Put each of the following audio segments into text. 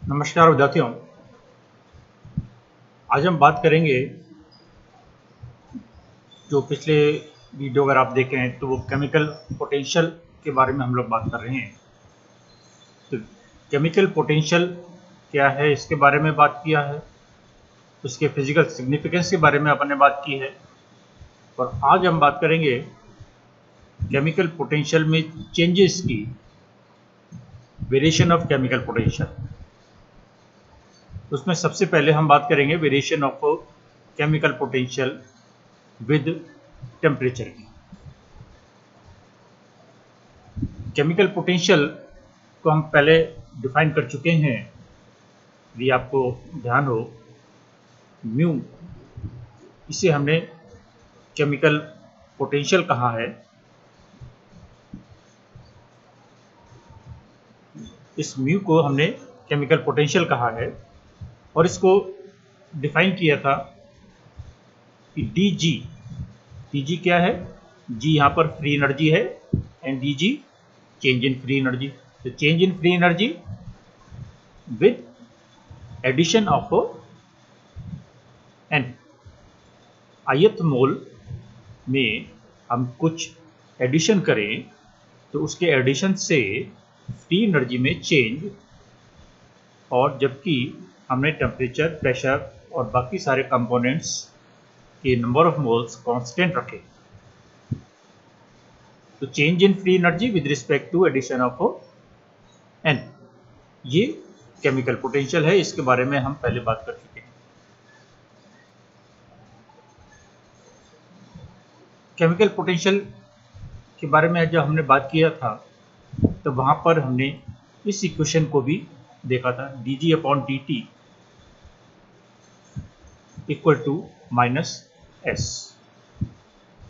नमस्कार विद्यार्थियों, आज हम बात करेंगे जो पिछले वीडियो अगर आप देखें तो वो केमिकल पोटेंशियल के बारे में हम लोग बात कर रहे हैं। तो केमिकल पोटेंशियल क्या है इसके बारे में बात किया है, उसके फिजिकल सिग्निफिकेंस के बारे में अपन ने बात की है और आज हम बात करेंगे केमिकल पोटेंशियल में चेंजेस की, वेरिएशन ऑफ केमिकल पोटेंशियल। उसमें सबसे पहले हम बात करेंगे variation of chemical potential with temperature की। केमिकल पोटेंशियल को हम पहले डिफाइन कर चुके हैं, यदि आपको ध्यान हो। म्यू, इसे हमने केमिकल पोटेंशियल कहा है। इस म्यू को हमने केमिकल पोटेंशियल कहा है और इसको डिफाइन किया था कि dg क्या है? g यहाँ पर फ्री एनर्जी है and dg change in free energy. तो change in free energy with addition of n। ith mole में हम कुछ एडिशन करें तो उसके एडिशन से फ्री एनर्जी में चेंज, और जबकि हमने टेम्परेचर, प्रेशर और बाकी सारे कंपोनेंट्स के नंबर ऑफ मोल्स कांस्टेंट रखे, तो change in free energy with respect to addition of n, ये केमिकल पोटेंशियल है। इसके बारे में हम पहले बात कर चुके हैं। केमिकल पोटेंशियल के बारे में जब हमने बात किया था तो वहां पर हमने इस इक्वेशन को भी देखा था, dg upon dt equal to minus s,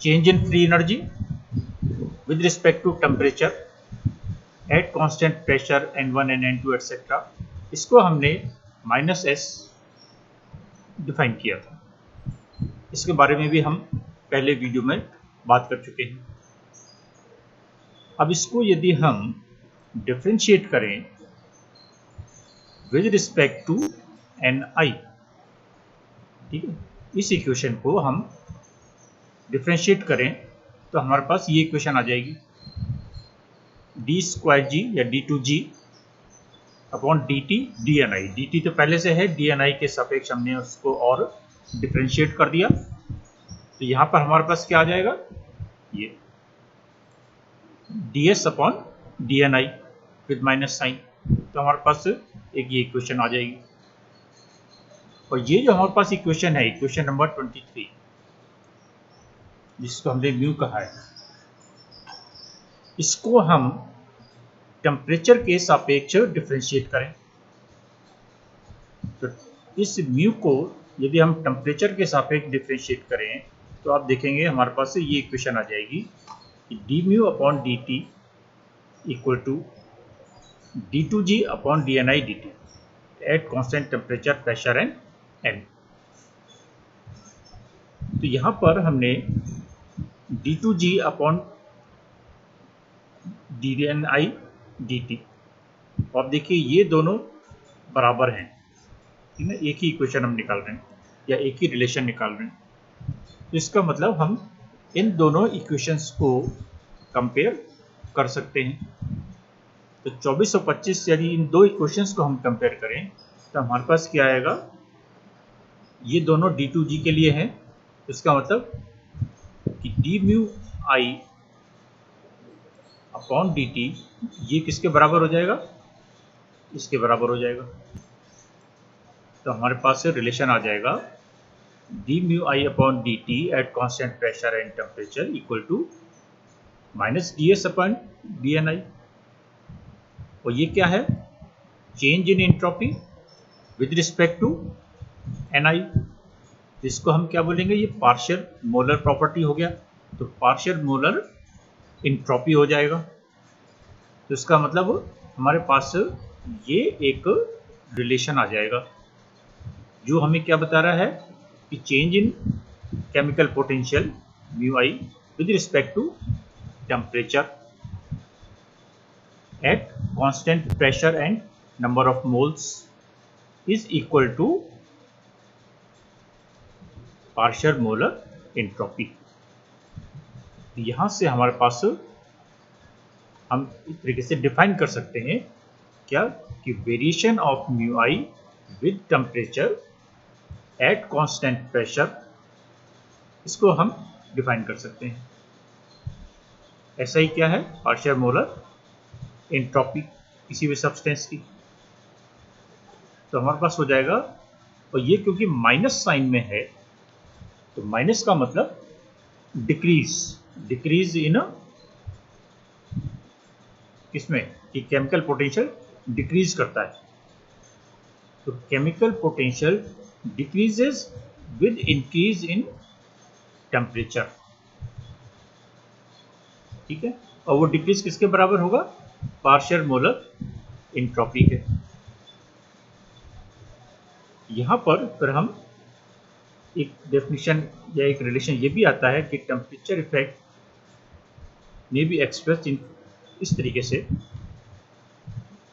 change in free energy with respect to temperature at constant pressure n1 and n2 etcetera. इसको हमने माइनस s डिफाइन किया था। इसके बारे में भी हम पहले वीडियो में बात कर चुके हैं। अब इसको यदि हम डिफरेंशिएट करें विद रिस्पेक्ट टू ni, ठीक है, इस इक्वेशन को हम डिफरेंशिएट करें तो हमारे पास ये इक्वेशन आ जाएगी, d2g या d2g upon dt dni। dt तो पहले से है, dni के सापेक्ष हमने उसको और डिफरेंशिएट कर दिया, तो यहाँ पर हमारे पास क्या आ जाएगा, ये ds upon dni with minus sign. तो हमारे पास एक ये इक्वेशन आ जाएगी। और ये जो हमारे पास इक्वेशन है, इक्वेशन नंबर 23, जिसको हमने म्यू कहा है, इसको हम टेम्परेचर के सापेक्ष डिफरेंशिएट करें। तो इस म्यू को यदि हम टेम्परेचर के सापेक्ष डिफरेंशिएट करें तो आप देखेंगे हमारे पास ये इक्वेशन आ जाएगी कि D mu upon D T equal to d2g upon dni dt at constant temperature, pressure and n। तो यहां पर हमने d2g अपॉन dni dt, और देखिए ये दोनों बराबर हैं, ठीक है, एक ही इक्वेशन हम निकाल रहे हैं या एक ही रिलेशन निकाल रहे हैं। तो इसका मतलब हम इन दोनों इक्वेशंस को कंपेयर कर सकते हैं। तो 24 और 25 यदि इन दो इक्वेशंस को हम कंपेयर करें तो हमारे पास क्या आएगा, ये दोनों d2g के लिए हैं, इसका मतलब कि d mu i upon dt ये किसके बराबर हो जाएगा, इसके बराबर हो जाएगा। तो हमारे पास रिलेशन आ जाएगा d mu i upon dt at constant pressure and temperature equal to minus ds upon dni। और ये क्या है, change in entropy with respect to ni। इसको हम क्या बोलेंगे, ये पार्शियल मोलर प्रॉपर्टी हो गया, तो पार्शियल मोलर एंट्रोपी हो जाएगा। तो इसका मतलब हमारे पास ये एक रिलेशन आ जाएगा जो हमें क्या बता रहा है कि change in chemical potential mu I with respect to temperature at constant pressure and number of moles is equal to partial molar entropy. यहां से हमारे पास हम इस तरीके से डिफाइन कर सकते हैं क्या कि variation of mu I with temperature at constant pressure, इसको हम डिफाइन कर सकते हैं। ऐसा ही क्या है पार्शियल मोलर एंट्रोपी किसी भी सब्सटेंस की। तो हमारे पास हो जाएगा, और ये क्योंकि माइनस साइन में है तो माइनस का मतलब डिक्रीज इन किसमें कि केमिकल पोटेंशियल डिक्रीज करता है। तो chemical potential decreases with increase in temperature, ठीक है। और वो डिक्रीज किसके बराबर होगा, पार्शियल मोलर एंट्रोपी के। यहां पर फिर हम एक डेफिनेशन या एक रिलेशन ये भी आता है कि टेम्परेचर इफेक्ट में भी एक्सप्रेस इस तरीके से,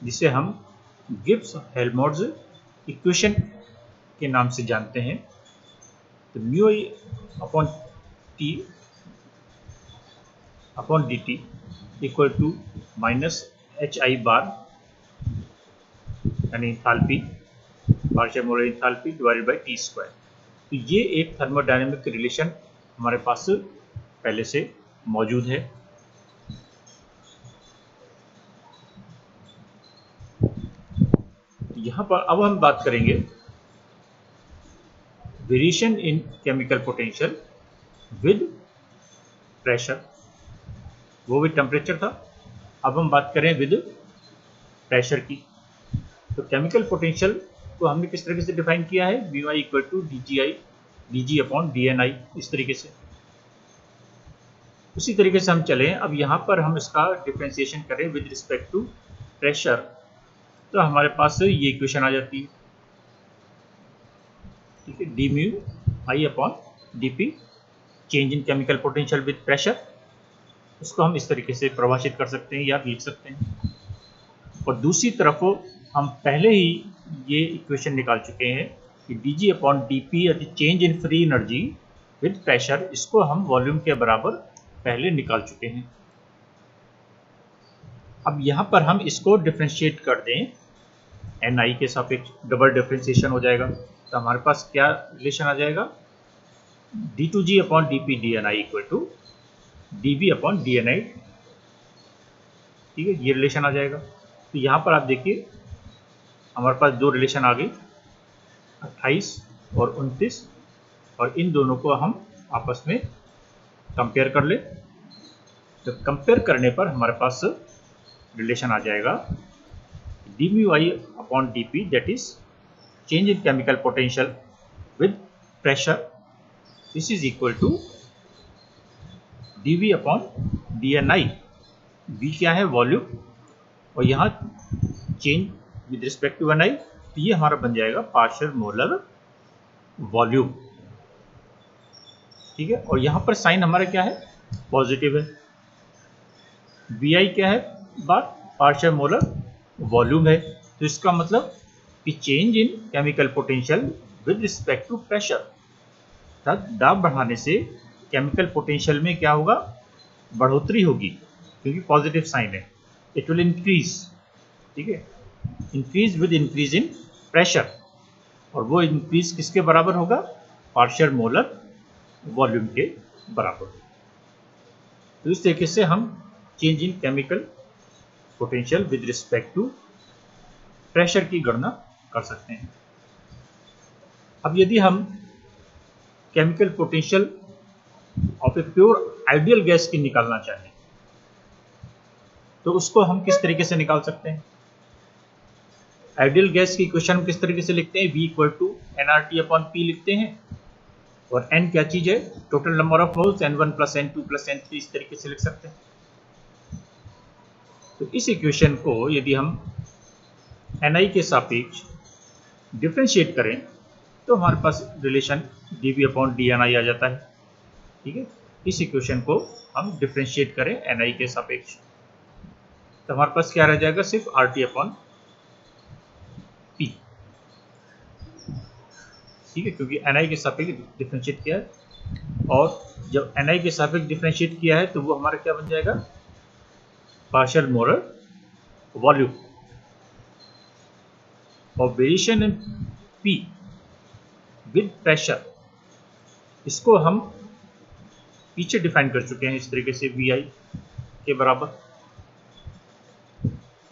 जिसे हम गिब्स हेल्महोल्ट्ज इक्वेशन के नाम से जानते हैं। तो mu I upon T upon D T equal to minus H I bar यानी enthalpy, partial molar enthalpy divided by T square. तो ये एक थर्मोडायनेमिक रिलेशन हमारे पास पहले से मौजूद है। यहां पर अब हम बात करेंगे variation in chemical potential with pressure, वो भी टेम्परेचर था। अब हम बात करें विद प्रेशर की। तो केमिकल पोटेंशियल को हमने किस तरीके से डिफाइन किया है, mu I equal to D G upon D N I, इस तरीके से। उसी तरीके से हम चलें, अब यहाँ पर हम इसका डिफ्रेंसिएशन करें विद रिस्पेक्ट टू प्रेशर, तो हमारे पास ये इक्वेशन आ जाती है, ठीक है। D mu I upon D P change in chemical potential with pressure, इसको हम इस तरीके से परिभाषित कर सकते हैं या लिख सकते हैं। और दूसरी तरफ हम पहले ही ये इक्वेशन निकाल चुके हैं कि D G upon D P change in free energy with pressure, इसको हम वॉल्यूम के बराबर पहले निकाल चुके हैं। अब यहाँ पर हम इसको डिफ्रेंशिएट कर दें एन आई के सापेक्ष, डबल डिफ्रेंशिएशन हो जाएगा। तो हमारे पास क्या रिलेशन आ जाएगा, D two G upon D P D N I equal to D B upon D N I, ठीक है, ये रिलेशन आ जाएगा। तो यहाँ पर आप देखिए हमारे पास दो रिलेशन आ गई, 28 और 29, और इन दोनों को हम आपस में कंपेयर कर ले। तो कंपेयर करने पर हमारे पास रिलेशन आ जाएगा D mu I upon D P, that is change in chemical potential with pressure, this is equal to D V upon D N I. V क्या है, वॉल्यूम, और यहाँ change with respect to N I, तो ये हमारा बन जाएगा partial molar volume, ठीक है। और यहाँ पर साइन हमारा क्या है, पॉजिटिव है। वी आई क्या है, बात पार्शियल मोलर वॉल्यूम है। तो इसका मतलब कि change in chemical potential with respect to pressure, दाब बढ़ाने से केमिकल पोटेंशियल में क्या होगा, बढ़ोतरी होगी, क्योंकि पॉजिटिव साइन है। इट विल इंक्रीज, ठीक है, increase with increase in pressure, और वो इंक्रीज किसके बराबर होगा, पार्शियल मोलर वॉल्यूम के बराबर। तो इस तरीके से हम change in chemical potential with respect to pressure की गणना कर सकते हैं। अब यदि हम chemical potential of a pure ideal gas की निकालना चाहें तो उसको हम किस तरीके से निकाल सकते हैं। आइडियल गैस की इक्वेशन किस तरीके से लिखते हैं, V equal to nRT upon P लिखते हैं, और n क्या चीज है, total number of moles, n1 plus n2 plus n3, इस तरीके से लिख सकते हैं। तो इस इक्वेशन को यदि हम Ni के सापेक्ष डिफ्रेंशिएट करें तो हमारे पास रिलेशन dV अपॉन dNi आ जाता है, ठीक है। इस इक्वेशन को हम डिफ्रेंशिएट करें Ni के सापेक्ष, तो हमारे पास क्या रह जाएगा, सिर्फ RT अपॉन P। ठीक है, क्योंकि Ni के सापेक्ष डिफरेंशिएट किया है, और जब Ni के सापेक्ष डिफरेंशिएट किया है तो वो हमारा क्या बन जाएगा, पार्शियल मोलर वॉल्यूम। और variation in P with pressure, इसको हम पीछे डिफाइन कर चुके हैं इस तरीके से, Vi के बराबर।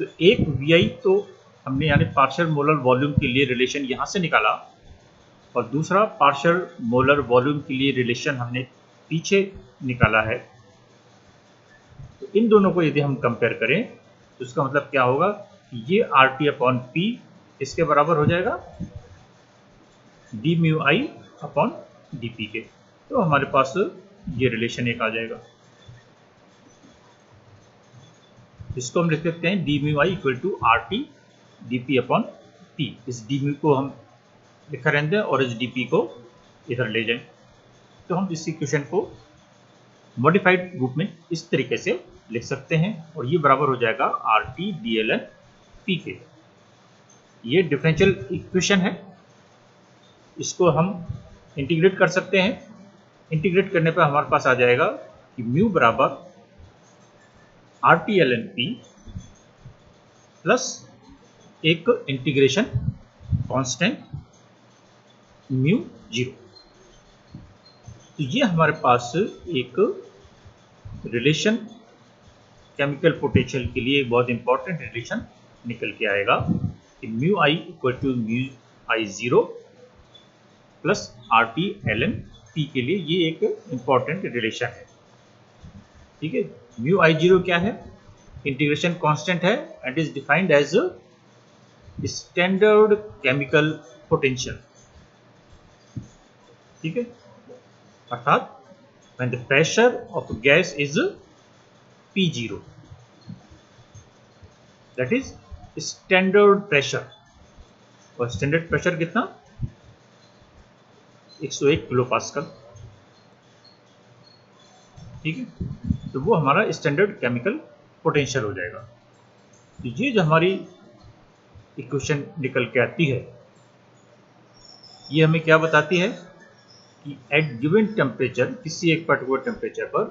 तो एक Vi तो हमने यानी पार्शियल मोलर वॉल्यूम के लिए रिलेशन यहाँ से निकाला, और दूसरा पार्शियल मोलर वॉल्यूम के लिए रिलेशन हमने पीछे निकाला है। तो इन दोनों को यदि हम कंपेयर करें तो इसका मतलब क्या होगा कि ये RT/P इसके बराबर हो जाएगा dμI/dP के। तो हमारे पास ये रिलेशन एक आ जाएगा, इसको हम लिख सकते हैं dμI = RT/dP/P। इस dμ को हम लिखा रहने दें और इस dP को इधर ले जाएं, तो हम इस इक्वेशन को मॉडिफाइड रूप में इस तरीके से लिख सकते हैं, और ये बराबर हो जाएगा RT/dln/P के। ये डिफरेंशियल इक्वेशन है, इसको हम इंटीग्रेट कर सकते हैं। इंटीग्रेट करने पर हमारे पास आ जाएगा कि म्यू बराबर RT/ln/P प्लस एक इंटीग्रेशन कांस्टेंट म्यू 0। तो ये हमारे पास एक रिलेशन केमिकल पोटेंशियल के लिए बहुत इंपॉर्टेंट रिलेशन निकल के आएगा कि mu I equal to mu I 0 plus RT/ln/P के लिए ये एक इंपॉर्टेंट रिलेशन है। ठीक है, म्यू आई 0 क्या है, इंटीग्रेशन कांस्टेंट है and is defined as standard chemical potential. ठीक है, अर्थात when the pressure of a gas is P0, that is standard pressure। और स्टैंडर्ड प्रेशर कितना, 101 किलो पास्कल। ठीक है, तो वो हमारा स्टैंडर्ड केमिकल पोटेंशियल हो जाएगा। तो ये जो हमारी इक्वेशन निकल के आती है, ये हमें क्या बताती है कि एट गिवन टेम्परेचर, किसी एक पर्टिकुलर टेम्परेचर पर,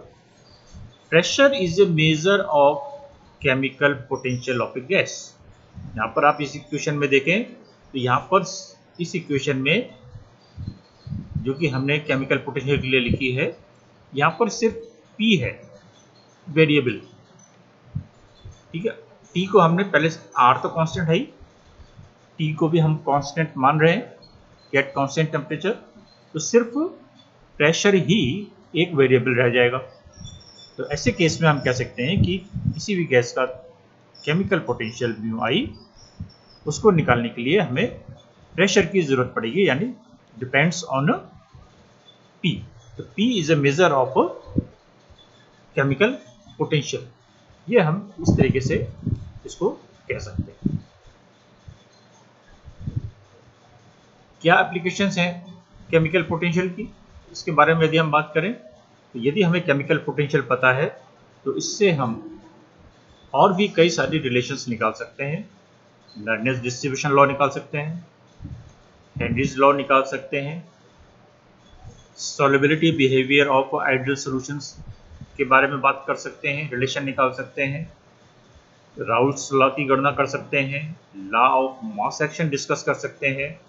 pressure is a measure of chemical potential of A gas. यहाँ पर आप इस इक्वेशन में देखें तो यहाँ पर इस इक्वेशन में जो कि हमने केमिकल पोटेंशियल के लिए लिखी है, यहाँ पर सिर्फ P है वेरिएबल। ठीक है, T को हमने पहले, R तो कांस्टेंट है ही, T को भी हम कांस्टेंट मान रहे हैं एट कांस्टेंट टेम्परेचर, तो सिर्फ प्रेशर ही एक वेरिएबल रह जाएगा। तो ऐसे केस में हम कह सकते हैं कि किसी भी गैस का केमिकल पोटेंशियल म्यू आई, उसको निकालने के लिए हमें प्रेशर की जरूरत पड़ेगी, यानी डिपेंड्स ऑन P। तो P is a measure of chemical potential. ये हम इस तरीके से इसको कह सकते हैं। क्या एप्लीकेशंस हैं केमिकल पोटेंशियल की, इसके बारे में यदि हम बात करें तो यदि हमें केमिकल पोटेंशियल पता है तो इससे हम और भी कई सारी रिलेशंस निकाल सकते हैं। लर्नेस डिस्ट्रीब्यूशन लॉ निकाल सकते हैं, हेनरीज लॉ निकाल सकते हैं, solubility behaviour of ideal solutions के बारे में बात कर सकते हैं, रिलेशन निकाल सकते हैं, राउल्ट्स लॉ की गणना कर सकते हैं, law of mass action discuss कर सकते हैं,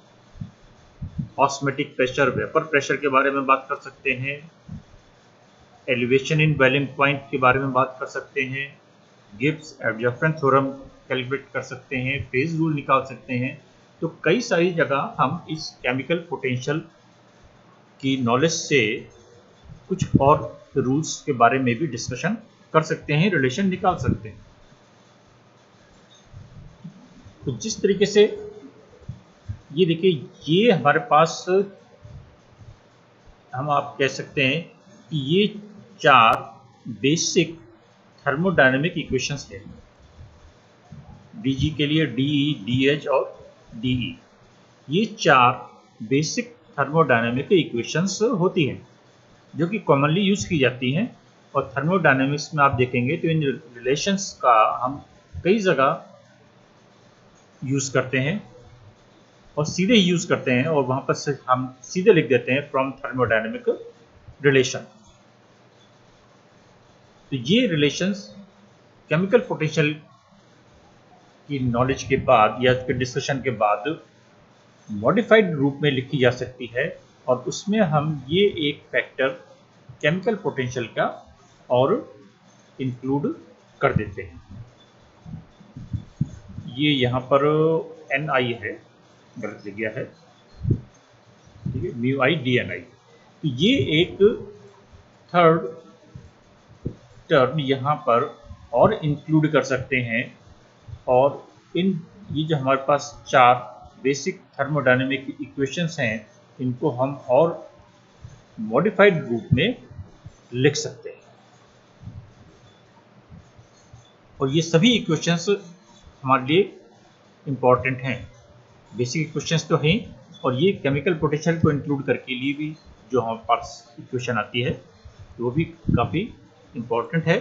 ऑस्मोटिक प्रेशर, वेपर प्रेशर के बारे में बात कर सकते हैं, एलिवेशन इन बॉइलिंग पॉइंट के बारे में बात कर सकते हैं, गिब्स एडजस्टमेंट थ्योरम कैलकुलेट कर सकते हैं, फेज रूल निकाल सकते हैं। तो कई सारी जगह हम इस केमिकल पोटेंशियल की नॉलेज से कुछ और रूल्स के बारे में भी डिस्कशन कर सकते हैं, रिलेशन निकाल सकते हैं। तो जिस तरीके से ये देखिए, ये हमारे पास हम आप कह सकते हैं कि ये 4 बेसिक थर्मोडायनेमिक इक्वेशंस हैं। dG के लिए dE, dH और dE, ये 4 बेसिक थर्मोडायनेमिक इक्वेशंस होती हैं जो कि कॉमनली यूज की जाती हैं। और थर्मोडायनेमिक्स में आप देखेंगे तो इन रिलेशंस का हम कई जगह यूज करते हैं। और सीधे यूज करते हैं और वहां पर से हम सीधे लिख देते हैं फ्रॉम थर्मोडायनेमिक रिलेशन। तो ये रिलेशंस केमिकल पोटेंशियल की नॉलेज के बाद या उसके डिस्कशन के बाद मॉडिफाइड रूप में लिखी जा सकती है, और उसमें हम ये एक फैक्टर केमिकल पोटेंशियल का और इंक्लूड कर देते हैं। ये यहाँ पर Ni है, गलत लिख गया है, ठीक है, mu I D N I. तो ये एक थर्ड टर्म यहाँ पर और इंक्लूड कर सकते हैं, और ये जो हमारे पास 4 बेसिक थर्मोडायनेमिक इक्वेशंस हैं, इनको हम और मॉडिफाइड रूप में लिख सकते हैं। और ये सभी इक्वेशंस हमारे लिए इम्पॉर्टेंट हैं। बेसिक इक्वेशंस तो हैं, और ये केमिकल पोटेंशियल को इंक्लूड करके लिए भी जो हमारे पास इक्वेशन आती है वो भी काफ़ी इम्पॉर्टेंट है।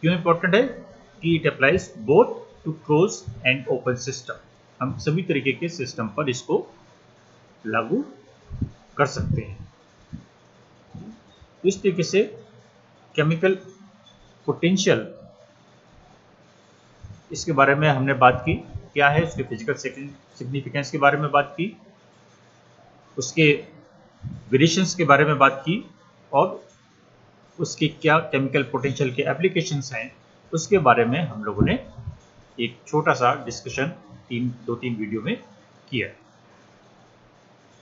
क्यों इम्पॉर्टेंट है? कि it applies both to close and open system. हम सभी तरीके के सिस्टम पर इसको लागू कर सकते हैं। इस तरीके से केमिकल पोटेंशियल, इसके बारे में हमने बात की, क्या है उसके फिजिकल सिग्निफिकेंस के बारे में बात की, उसके वेरिएशंस के बारे में बात की, और उसके क्या केमिकल पोटेंशियल के एप्लीकेशंस हैं उसके बारे में हम लोगों ने एक छोटा सा डिस्कशन 2-3 वीडियो में किया।